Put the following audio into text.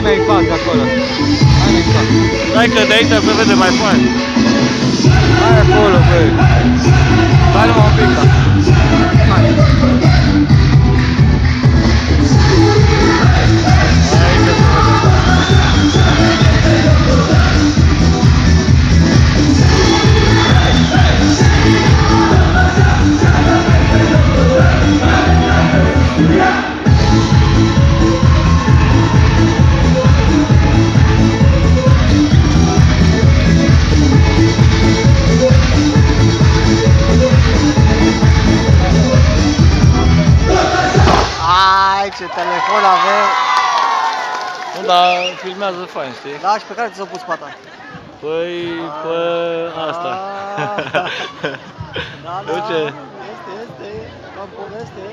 Hai mai în față acolo. Hai mai în față. Hai că de aici se vede mai fain. Hai acolo, băi. Hai numai un pic. Hai. Ai, ce telefon avem! Nu, dar filmează fain, știi? Da, și pe care ți-o pus pata? Păi, pe asta. Da, da, Uite. este, cam poveste.